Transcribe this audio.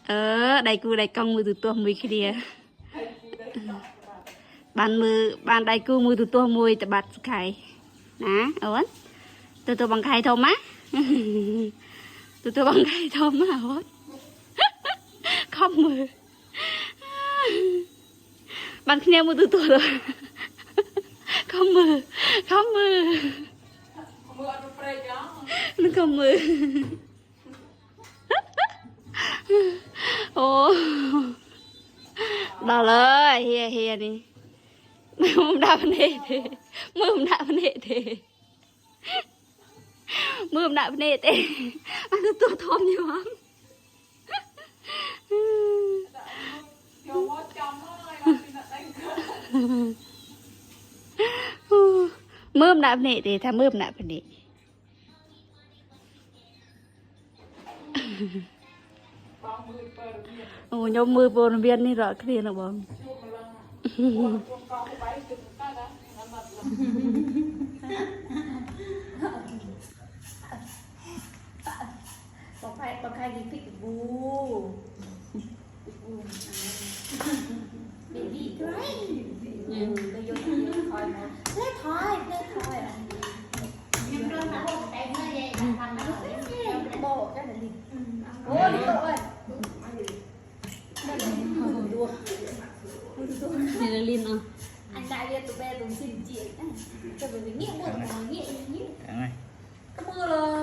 đầy cù đầy cong mưa từ tua mùi kia đìa bàn đầy cù mưa từ tua mùi từ bát khai ná ớn từ bằng khai thôm á từ bằng khai thôm á ớn không mưa bàn khi mưa từ tua rồi không mưa nó không mưa ô đàoเลยเฮียนี่มึงด่ามันเองมึงด่ามันเองมึงด่ามันเองมันคือตัวทอมอยู่มั้งมึงด่ามันเองถ้ามึงด่ามันเองโอ้ยมือปนเวียนนี่หรอเครียดนะบอมบอกใครดีพิกบูเบบี้ด้วยก็ยกคอยมาเล่ทอยยังโดนนะบอกแต่เมื่อเย็นทำมาบอกกันเลยโอ้ยโตเลยนี่เราลินอ่ะanh đại việt tụi bé tụi xin chị cho bởi vì nghĩa buồn mà nghĩa có mưa rồi